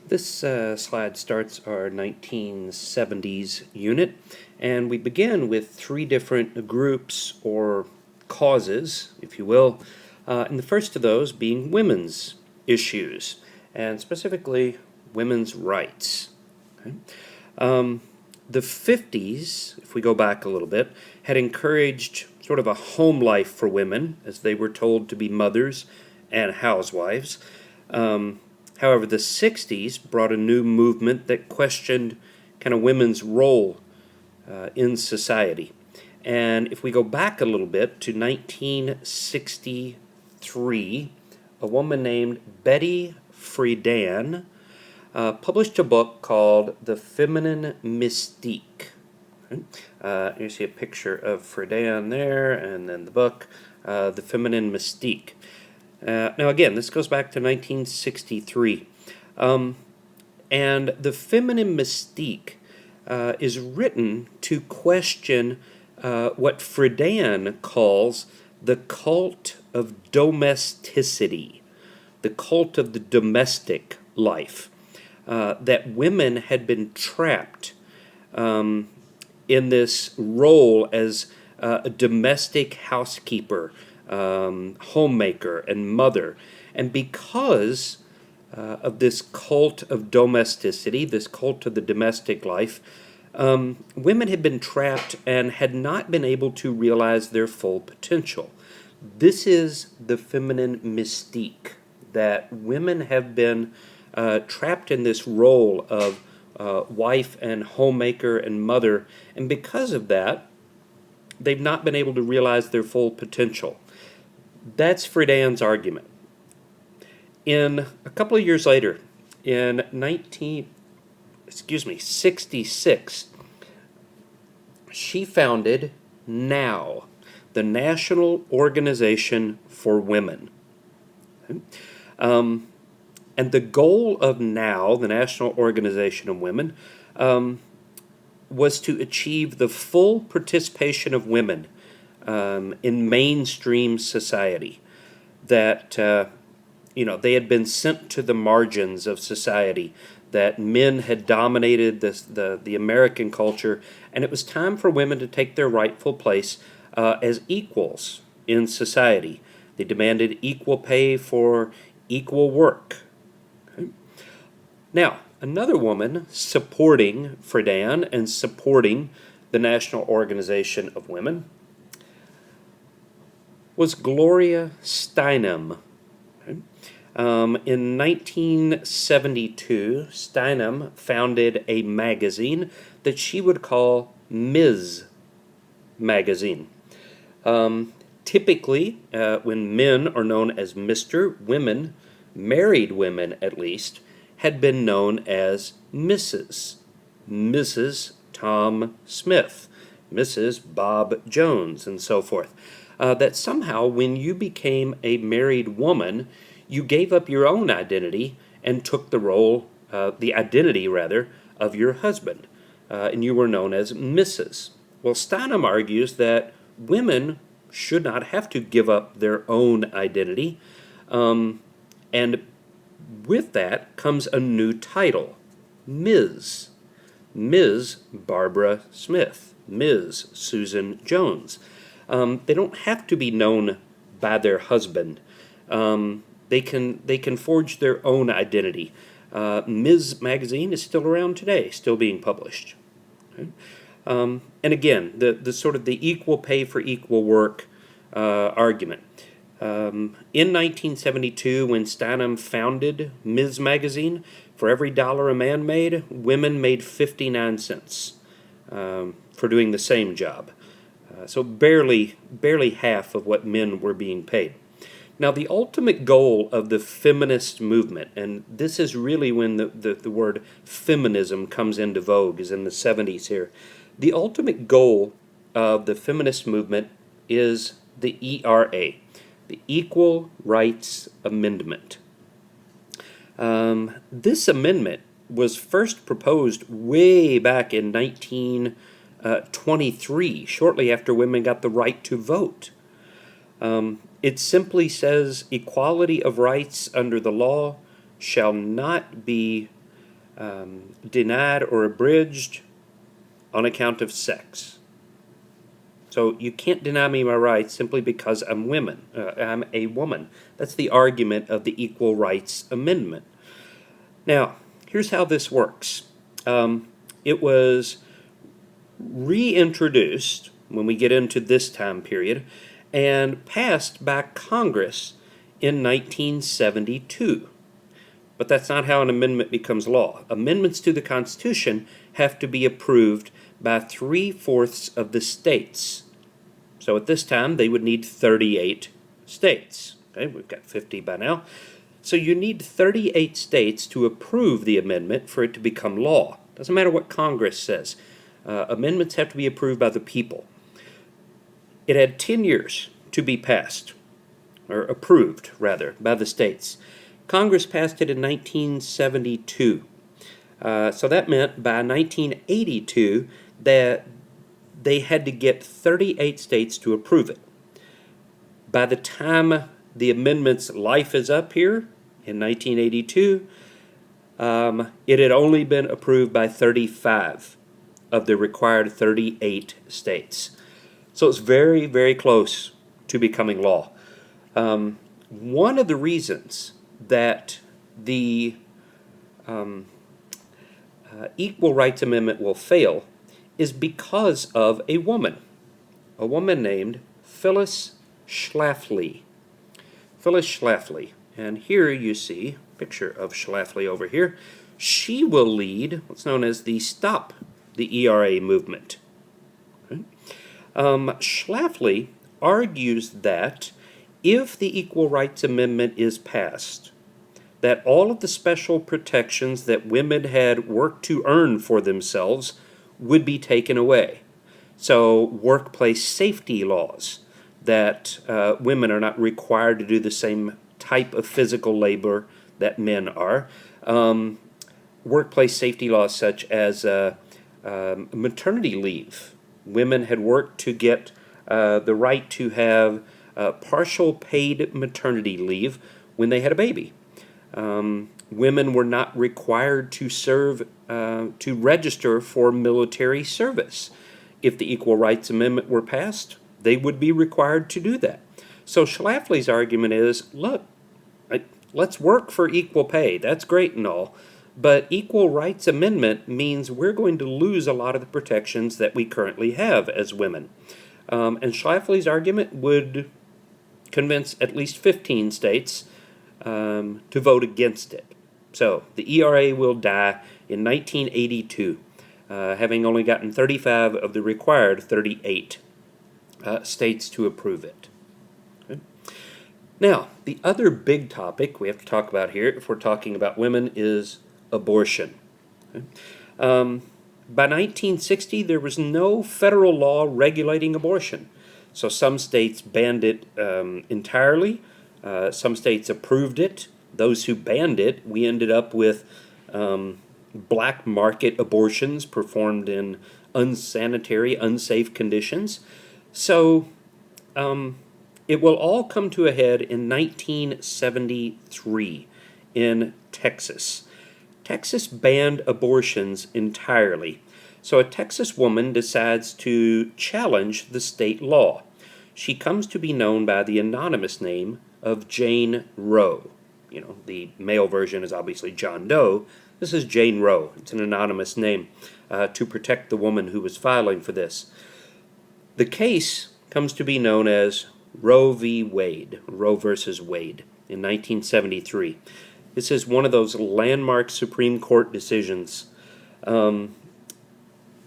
This slide starts our 1970s unit, and we begin with three different groups or causes, if you will, and the first of those being women's issues, and specifically women's rights. Okay? The 50s, if we go back a little bit, had encouraged sort of a home life for women, as they were told to be mothers and housewives. However, the 60s brought a new movement that questioned kind of women's role in society. And if we go back a little bit to 1963, a woman named Betty Friedan published a book called The Feminine Mystique. You see a picture of Friedan there, and then the book, The Feminine Mystique. Now again, this goes back to 1963. And The Feminine Mystique is written to question what Friedan calls the cult of domesticity, the cult of the domestic life, that women had been trapped in this role as a domestic housekeeper, homemaker, and mother. And because of this cult of domesticity, this cult of the domestic life, women had been trapped and had not been able to realize their full potential. This is the feminine mystique, that women have been trapped in this role of wife and homemaker and mother, and because of that, they've not been able to realize their full potential. That's Friedan's argument. In a couple of years later, in 66, she founded NOW, the National Organization for Women. And the goal of NOW, the National Organization of Women, was to achieve the full participation of women in mainstream society. That they had been sent to the margins of society, that men had dominated the American culture, and it was time for women to take their rightful place as equals in society. They demanded equal pay for equal work. Okay. Now, another woman supporting Friedan and supporting the National Organization of Women was Gloria Steinem. Okay. In 1972, Steinem founded a magazine that she would call Ms. Magazine. Typically, when men are known as Mr., women, married women at least, had been known as Mrs. Mrs. Tom Smith, Mrs. Bob Jones, and so forth. That somehow when you became a married woman, you gave up your own identity and took the role, the identity rather, of your husband, and you were known as Mrs. Well, Steinem argues that women should not have to give up their own identity, and with that comes a new title, Ms. Ms. Barbara Smith, Ms. Susan Jones. They don't have to be known by their husband. They can forge their own identity. Ms. Magazine is still around today, still being published. Okay? And again, the sort of the equal pay for equal work argument. In 1972, when Steinem founded Ms. Magazine, for every dollar a man made, women made 59 cents for doing the same job. So barely half of what men were being paid. Now, the ultimate goal of the feminist movement, and this is really when the word feminism comes into vogue, is in the 70s here. The ultimate goal of the feminist movement is the ERA, the Equal Rights Amendment. This amendment was first proposed way back in 1923, shortly after women got the right to vote. It simply says equality of rights under the law shall not be denied or abridged on account of sex. So you can't deny me my rights simply because I'm I'm a woman. That's the argument of the Equal Rights Amendment. Now, here's how this works. It was reintroduced when we get into this time period and passed by Congress in 1972. But that's not how an amendment becomes law. Amendments to the Constitution have to be approved by 3/4 of the states. So at this time, they would need 38 states. Okay, we've got 50 by now. So you need 38 states to approve the amendment for it to become law. Doesn't matter what Congress says. Amendments have to be approved by the people. It had 10 years to be passed, or approved, rather, by the states. Congress passed it in 1972. So that meant by 1982 that they had to get 38 states to approve it. By the time the amendment's life is up here in 1982, it had only been approved by 35 of the required 38 states. So it's very, very close to becoming law. One of the reasons that the Equal Rights Amendment will fail is because of a woman named Phyllis Schlafly. Phyllis Schlafly. And here you see a picture of Schlafly over here. She will lead what's known as the Stop the ERA movement. Okay. Schlafly argues that if the Equal Rights Amendment is passed, that all of the special protections that women had worked to earn for themselves would be taken away. So workplace safety laws, that women are not required to do the same type of physical labor that men are. Workplace safety laws such as maternity leave. Women had worked to get the right to have partial paid maternity leave when they had a baby. Women were not required to serve, to register for military service. If the Equal Rights Amendment were passed, they would be required to do that. So Schlafly's argument is, look, let's work for equal pay. That's great and all, but Equal Rights Amendment means we're going to lose a lot of the protections that we currently have as women. And Schlafly's argument would convince at least 15 states to vote against it. So the ERA will die in 1982, having only gotten 35 of the required 38 states to approve it. Okay. Now, the other big topic we have to talk about here, if we're talking about women, is abortion. Okay. By 1960, there was no federal law regulating abortion. So some states banned it entirely. Some states approved it. Those who banned it, we ended up with black market abortions performed in unsanitary, unsafe conditions. So it will all come to a head in 1973 in Texas. Texas banned abortions entirely. So a Texas woman decides to challenge the state law. She comes to be known by the anonymous name of Jane Roe. You know, the male version is obviously John Doe. This is Jane Roe. It's an anonymous name to protect the woman who was filing for this. The case comes to be known as Roe v. Wade, Roe versus Wade, in 1973. This is one of those landmark Supreme Court decisions. And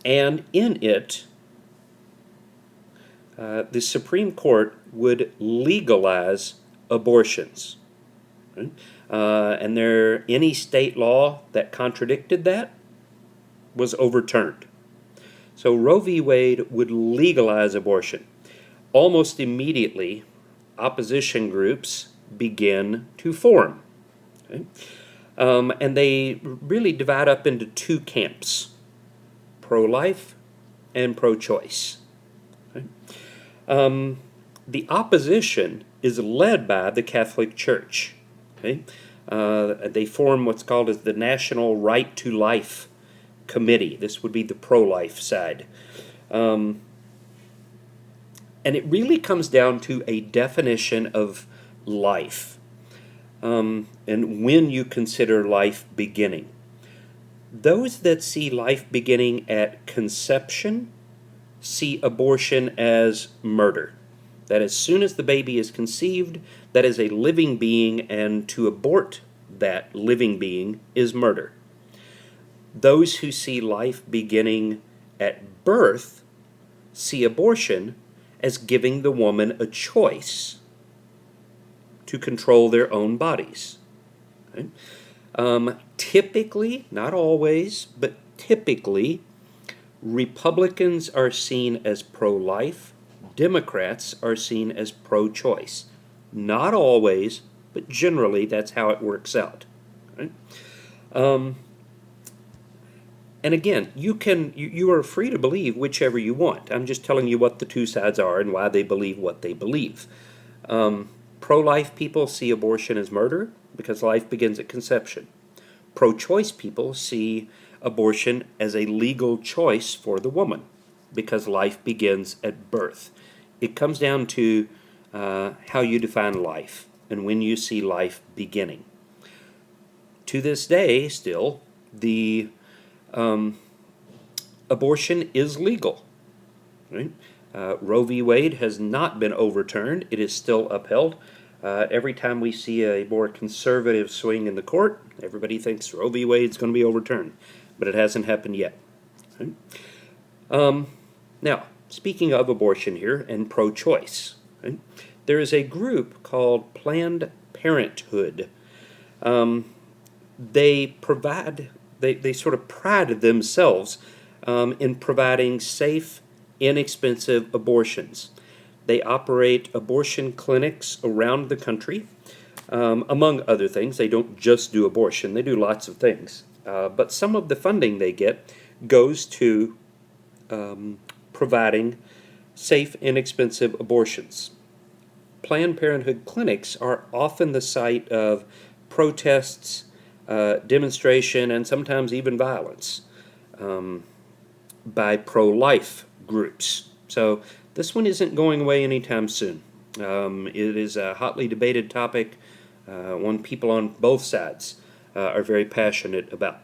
in it, the Supreme Court would legalize abortions. Right? And any state law that contradicted that was overturned. So Roe v. Wade would legalize abortion. Almost immediately, opposition groups begin to form. Okay? And they really divide up into two camps, pro-life and pro-choice. Okay? The opposition is led by the Catholic Church. Okay? They form what's called as the National Right to Life Committee. This would be the pro-life side. And it really comes down to a definition of life, and when you consider life beginning. Those that see life beginning at conception see abortion as murder. That as soon as the baby is conceived, that is a living being, and to abort that living being is murder. Those who see life beginning at birth see abortion as giving the woman a choice to control their own bodies. Okay? Typically, not always, but typically, Republicans are seen as pro-life, Democrats are seen as pro-choice. Not always, but generally that's how it works out. Right? And again, you are free to believe whichever you want. I'm just telling you what the two sides are and why they believe what they believe. Pro-life people see abortion as murder because life begins at conception. Pro-choice people see abortion as a legal choice for the woman because life begins at birth. It comes down to how you define life and when you see life beginning. To this day, still, the abortion is legal. Right? Roe v. Wade has not been overturned. It is still upheld. Every time we see a more conservative swing in the court, everybody thinks Roe v. Wade is going to be overturned, but it hasn't happened yet. Right? Now, speaking of abortion here and pro-choice, right, there is a group called Planned Parenthood. They sort of pride themselves in providing safe, inexpensive abortions. They operate abortion clinics around the country. Among other things, they don't just do abortion, they do lots of things. But some of the funding they get goes to providing safe, inexpensive abortions. Planned Parenthood clinics are often the site of protests, demonstration, and sometimes even violence by pro-life groups. So this one isn't going away anytime soon. It is a hotly debated topic, one people on both sides are very passionate about.